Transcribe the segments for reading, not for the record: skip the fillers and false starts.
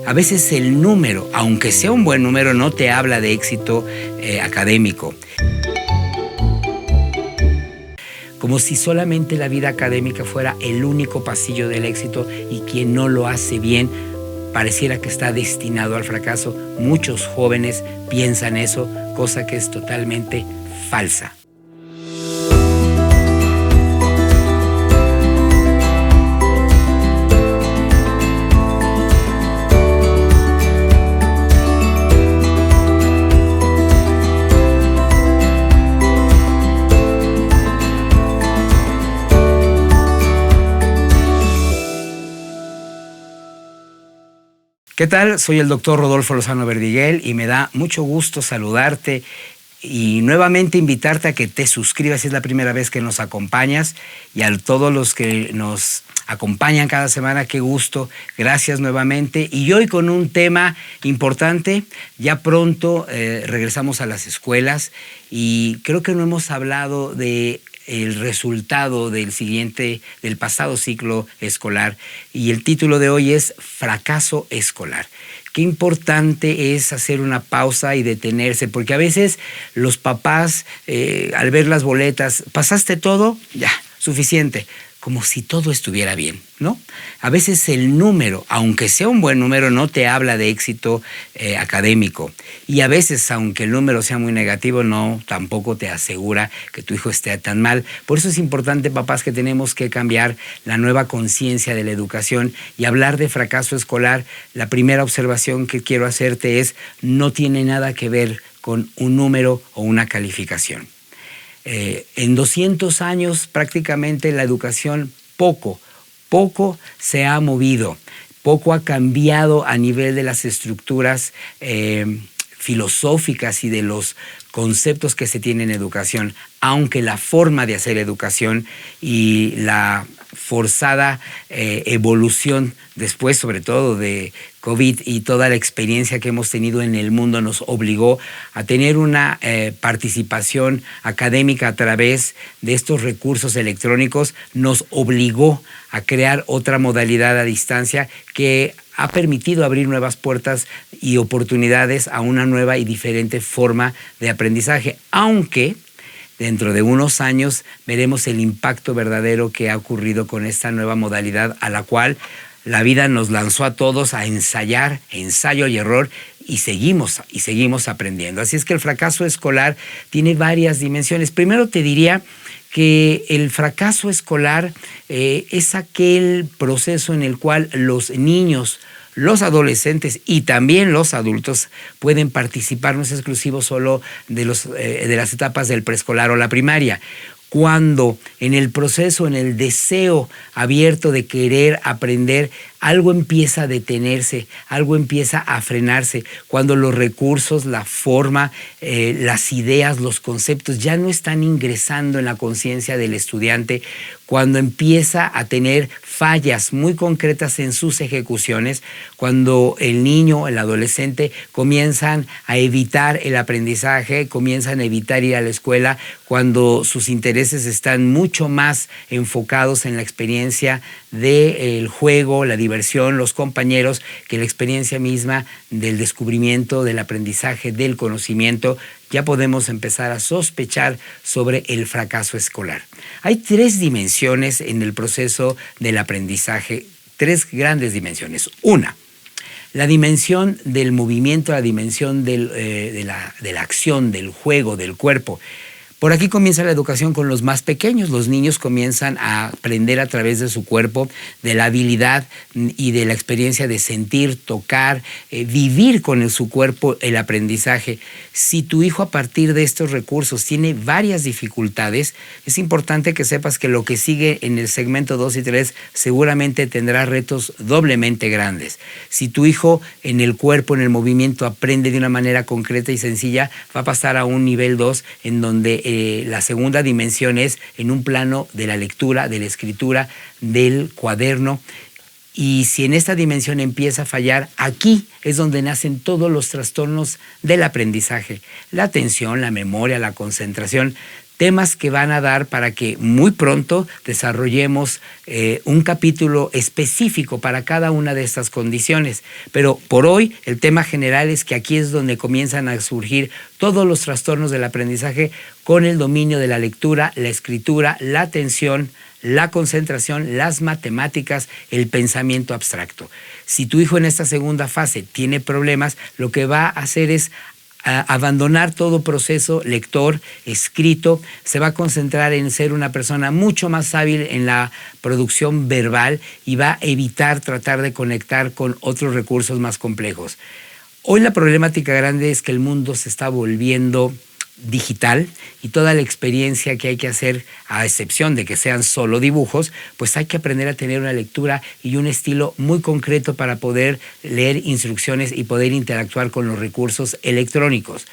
A veces el número, aunque sea un buen número, no te habla de éxito académico. Como si solamente la vida académica fuera el único pasillo del éxito y quien no lo hace bien pareciera que está destinado al fracaso. Muchos jóvenes piensan eso, cosa que es totalmente falsa. ¿Qué tal? Soy el doctor Rodolfo Lozano Verdiguel y me da mucho gusto saludarte y nuevamente invitarte a que te suscribas si es la primera vez que nos acompañas, y a todos los que nos acompañan cada semana, qué gusto, gracias nuevamente. Y hoy con un tema importante, ya pronto regresamos a las escuelas y creo que no hemos hablado de el resultado del pasado ciclo escolar, y el título de hoy es Fracaso escolar. Qué importante es hacer una pausa y detenerse, porque a veces los papás, al ver las boletas, ¿pasaste todo? Ya, suficiente. Como si todo estuviera bien, ¿no? A veces el número, aunque sea un buen número, no te habla de éxito académico. Y a veces, aunque el número sea muy negativo, no, tampoco te asegura que tu hijo esté tan mal. Por eso es importante, papás, que tenemos que cambiar la nueva conciencia de la educación y hablar de fracaso escolar. La primera observación que quiero hacerte es: no tiene nada que ver con un número o una calificación. En 200 años prácticamente la educación poco se ha movido, poco ha cambiado a nivel de las estructuras filosóficas y de los conceptos que se tienen en educación, aunque la forma de hacer educación y la forzada evolución después, sobre todo de COVID y toda la experiencia que hemos tenido en el mundo, nos obligó a tener una participación académica a través de estos recursos electrónicos, nos obligó a crear otra modalidad a distancia que ha permitido abrir nuevas puertas y oportunidades a una nueva y diferente forma de aprendizaje, aunque dentro de unos años veremos el impacto verdadero que ha ocurrido con esta nueva modalidad a la cual la vida nos lanzó a todos a ensayar, ensayo y error, y seguimos aprendiendo. Así es que el fracaso escolar tiene varias dimensiones. Primero te diría que el fracaso escolar es aquel proceso en el cual los niños, los adolescentes y también los adultos pueden participar, no es exclusivo solo de las etapas del preescolar o la primaria. Cuando en el proceso, en el deseo abierto de querer aprender, algo empieza a detenerse, algo empieza a frenarse, cuando los recursos, la forma, las ideas, los conceptos ya no están ingresando en la conciencia del estudiante, cuando empieza a tener fallas muy concretas en sus ejecuciones, cuando el niño, el adolescente comienzan a evitar el aprendizaje, comienzan a evitar ir a la escuela, cuando sus intereses están mucho más enfocados en la experiencia del juego, la diversión, los compañeros, que la experiencia misma del descubrimiento, del aprendizaje, del conocimiento, ya podemos empezar a sospechar sobre el fracaso escolar. Hay 3 dimensiones en el proceso del aprendizaje, 3 grandes dimensiones. Una, la dimensión del movimiento, la dimensión de la acción, del juego, del cuerpo. Por aquí comienza la educación con los más pequeños. Los niños comienzan a aprender a través de su cuerpo, de la habilidad y de la experiencia de sentir, tocar, vivir con su cuerpo el aprendizaje. Si tu hijo a partir de estos recursos tiene varias dificultades, es importante que sepas que lo que sigue en el segmento 2 y 3 seguramente tendrá retos doblemente grandes. Si tu hijo en el cuerpo, en el movimiento, aprende de una manera concreta y sencilla, va a pasar a un nivel 2 en donde la segunda dimensión es en un plano de la lectura, de la escritura, del cuaderno. Y si en esta dimensión empieza a fallar, aquí es donde nacen todos los trastornos del aprendizaje. La atención, la memoria, la concentración. temas que van a dar para que muy pronto desarrollemos un capítulo específico para cada una de estas condiciones. Pero por hoy el tema general es que aquí es donde comienzan a surgir todos los trastornos del aprendizaje con el dominio de la lectura, la escritura, la atención, la concentración, las matemáticas, el pensamiento abstracto. Si tu hijo en esta segunda fase tiene problemas, lo que va a hacer es abandonar todo proceso lector, escrito, se va a concentrar en ser una persona mucho más hábil en la producción verbal y va a evitar tratar de conectar con otros recursos más complejos. Hoy la problemática grande es que el mundo se está volviendo digital y toda la experiencia que hay que hacer, a excepción de que sean solo dibujos, pues hay que aprender a tener una lectura y un estilo muy concreto para poder leer instrucciones y poder interactuar con los recursos electrónicos.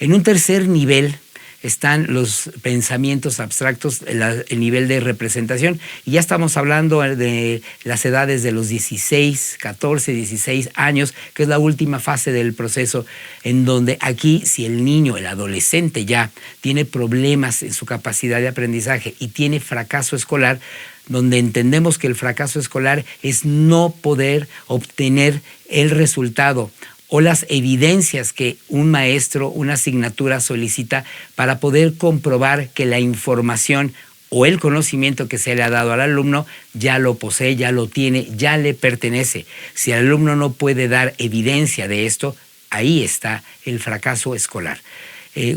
En un tercer nivel están los pensamientos abstractos, el nivel de representación, y ya estamos hablando de las edades de los 16, 14, 16 años, que es la última fase del proceso, en donde aquí, si el niño, el adolescente ya tiene problemas en su capacidad de aprendizaje y tiene fracaso escolar, donde entendemos que el fracaso escolar es no poder obtener el resultado o las evidencias que un maestro, una asignatura solicita para poder comprobar que la información o el conocimiento que se le ha dado al alumno ya lo posee, ya lo tiene, ya le pertenece. Si el alumno no puede dar evidencia de esto, ahí está el fracaso escolar.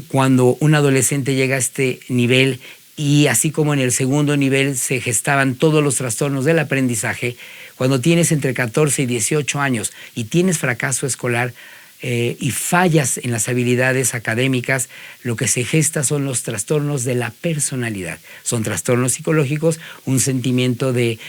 Cuando un adolescente llega a este nivel y así como en el segundo nivel se gestaban todos los trastornos del aprendizaje, cuando tienes entre 14 y 18 años y tienes fracaso escolar y fallas en las habilidades académicas, lo que se gesta son los trastornos de la personalidad. Son trastornos psicológicos, un sentimiento de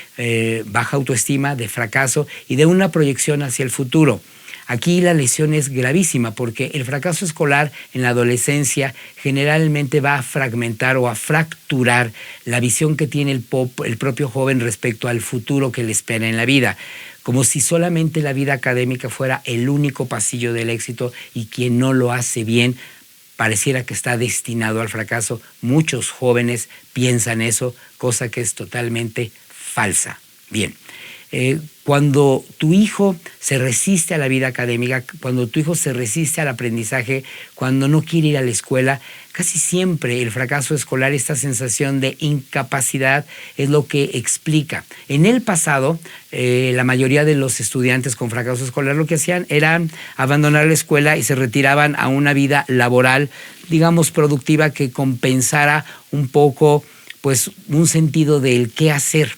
baja autoestima, de fracaso y de una proyección hacia el futuro. Aquí la lesión es gravísima porque el fracaso escolar en la adolescencia generalmente va a fragmentar o a fracturar la visión que tiene el propio joven respecto al futuro que le espera en la vida, como si solamente la vida académica fuera el único pasillo del éxito y quien no lo hace bien pareciera que está destinado al fracaso. Muchos jóvenes piensan eso, cosa que es totalmente falsa. Bien. Cuando tu hijo se resiste a la vida académica, cuando tu hijo se resiste al aprendizaje, cuando no quiere ir a la escuela, casi siempre el fracaso escolar, esta sensación de incapacidad, es lo que explica. En el pasado, la mayoría de los estudiantes con fracaso escolar lo que hacían era abandonar la escuela y se retiraban a una vida laboral, digamos, productiva, que compensara un poco, pues, un sentido del qué hacer.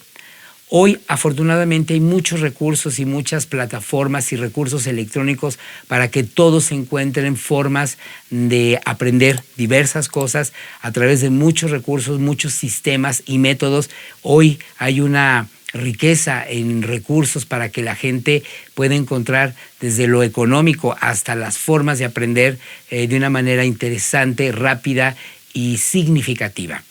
Hoy, afortunadamente, hay muchos recursos y muchas plataformas y recursos electrónicos para que todos encuentren formas de aprender diversas cosas a través de muchos recursos, muchos sistemas y métodos. Hoy hay una riqueza en recursos para que la gente pueda encontrar desde lo económico hasta las formas de aprender de una manera interesante, rápida y significativa.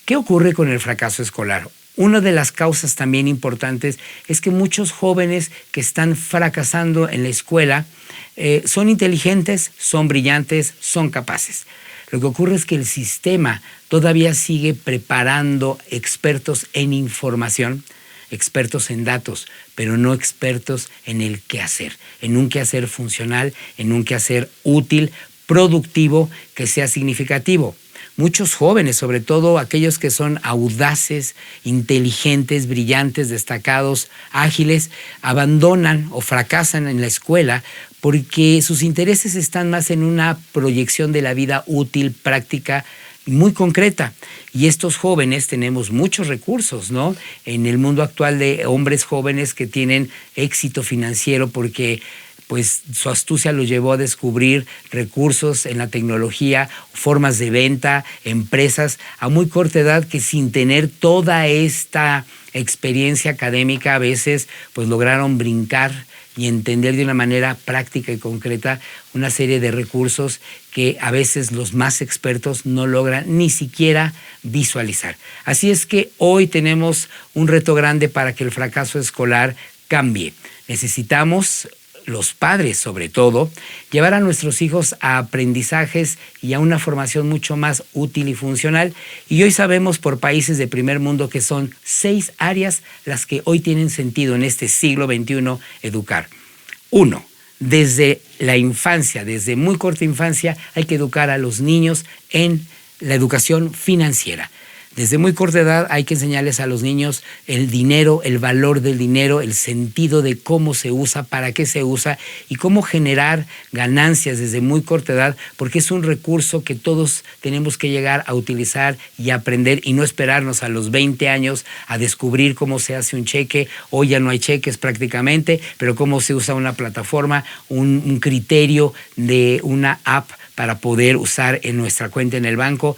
¿Qué ocurre con el fracaso escolar? Una de las causas también importantes es que muchos jóvenes que están fracasando en la escuela son inteligentes, son brillantes, son capaces. Lo que ocurre es que el sistema todavía sigue preparando expertos en información, expertos en datos, pero no expertos en el quehacer, en un quehacer funcional, en un quehacer útil, productivo, que sea significativo. Muchos jóvenes, sobre todo aquellos que son audaces, inteligentes, brillantes, destacados, ágiles, abandonan o fracasan en la escuela porque sus intereses están más en una proyección de la vida útil, práctica, muy concreta. Y estos jóvenes tenemos muchos recursos, ¿no? En el mundo actual de hombres jóvenes que tienen éxito financiero porque pues su astucia los llevó a descubrir recursos en la tecnología, formas de venta, empresas a muy corta edad que sin tener toda esta experiencia académica a veces pues lograron brincar y entender de una manera práctica y concreta una serie de recursos que a veces los más expertos no logran ni siquiera visualizar. Así es que hoy tenemos un reto grande para que el fracaso escolar cambie. Necesitamos los padres sobre todo, llevar a nuestros hijos a aprendizajes y a una formación mucho más útil y funcional. Y hoy sabemos por países de primer mundo que son 6 áreas las que hoy tienen sentido en este siglo XXI educar. 1. Desde la infancia, desde muy corta infancia, hay que educar a los niños en la educación financiera. Desde muy corta edad hay que enseñarles a los niños el dinero, el valor del dinero, el sentido de cómo se usa, para qué se usa y cómo generar ganancias desde muy corta edad, porque es un recurso que todos tenemos que llegar a utilizar y aprender y no esperarnos a los 20 años a descubrir cómo se hace un cheque. Hoy ya no hay cheques prácticamente, pero cómo se usa una plataforma, un criterio de una app para poder usar en nuestra cuenta en el banco.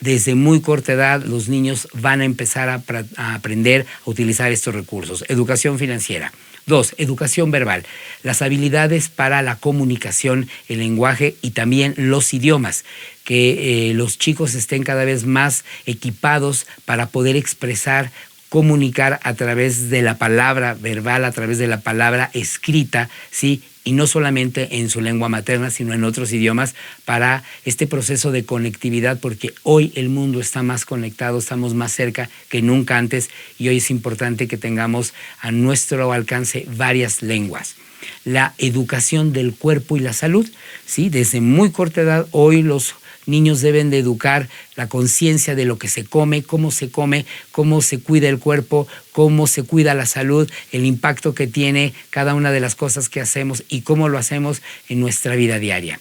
Desde muy corta edad los niños van a empezar a aprender a utilizar estos recursos. Educación financiera. 2. Educación verbal. Las habilidades para la comunicación, el lenguaje y también los idiomas. Que los chicos estén cada vez más equipados para poder expresar, comunicar a través de la palabra verbal, a través de la palabra escrita, ¿sí? Y no solamente en su lengua materna, sino en otros idiomas, para este proceso de conectividad, porque hoy el mundo está más conectado, estamos más cerca que nunca antes, y hoy es importante que tengamos a nuestro alcance varias lenguas. La educación del cuerpo y la salud, ¿sí? Desde muy corta edad, hoy los niños deben de educar la conciencia de lo que se come, cómo se cuida el cuerpo, cómo se cuida la salud, el impacto que tiene cada una de las cosas que hacemos y cómo lo hacemos en nuestra vida diaria.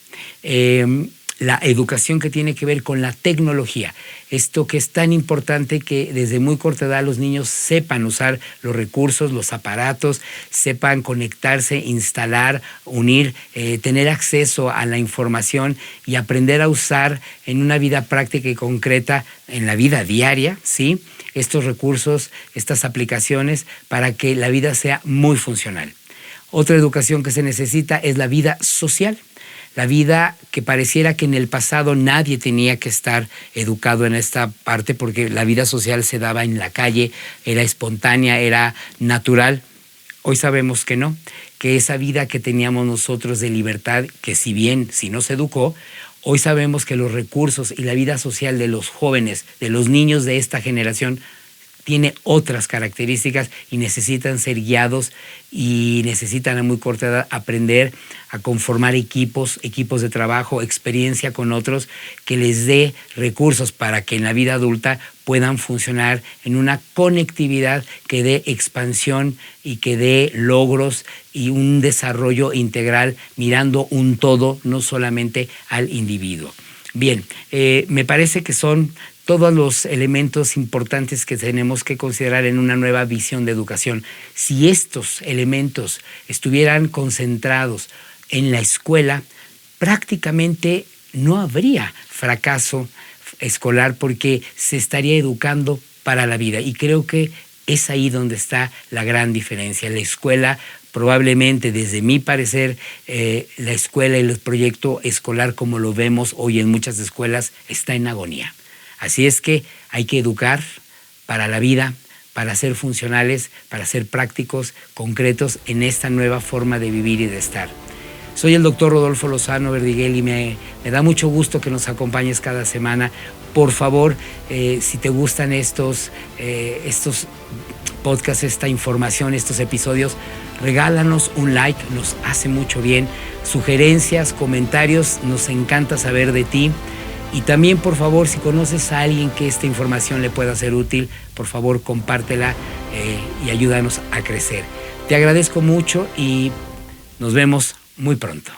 La educación que tiene que ver con la tecnología. Esto que es tan importante que desde muy corta edad los niños sepan usar los recursos, los aparatos, sepan conectarse, instalar, unir, tener acceso a la información y aprender a usar en una vida práctica y concreta, en la vida diaria, ¿sí? Estos recursos, estas aplicaciones para que la vida sea muy funcional. Otra educación que se necesita es la vida social. La vida que pareciera que en el pasado nadie tenía que estar educado en esta parte porque la vida social se daba en la calle, era espontánea, era natural. Hoy sabemos que no, que esa vida que teníamos nosotros de libertad, que si no se educó, hoy sabemos que los recursos y la vida social de los jóvenes, de los niños de esta generación, tiene otras características y necesitan ser guiados y necesitan a muy corta edad aprender a conformar equipos de trabajo, experiencia con otros que les dé recursos para que en la vida adulta puedan funcionar en una conectividad que dé expansión y que dé logros y un desarrollo integral mirando un todo, no solamente al individuo. Bien, me parece que son todos los elementos importantes que tenemos que considerar en una nueva visión de educación. Si estos elementos estuvieran concentrados en la escuela, prácticamente no habría fracaso escolar porque se estaría educando para la vida. Y creo que es ahí donde está la gran diferencia. La escuela, probablemente desde mi parecer, la escuela y el proyecto escolar como lo vemos hoy en muchas escuelas está en agonía. Así es que hay que educar para la vida, para ser funcionales, para ser prácticos, concretos en esta nueva forma de vivir y de estar. Soy el doctor Rodolfo Lozano Verdiguel y me da mucho gusto que nos acompañes cada semana. Por favor, si te gustan estos podcasts, esta información, estos episodios, regálanos un like, nos hace mucho bien. Sugerencias, comentarios, nos encanta saber de ti. Y también, por favor, si conoces a alguien que esta información le pueda ser útil, por favor, compártela y ayúdanos a crecer. Te agradezco mucho y nos vemos muy pronto.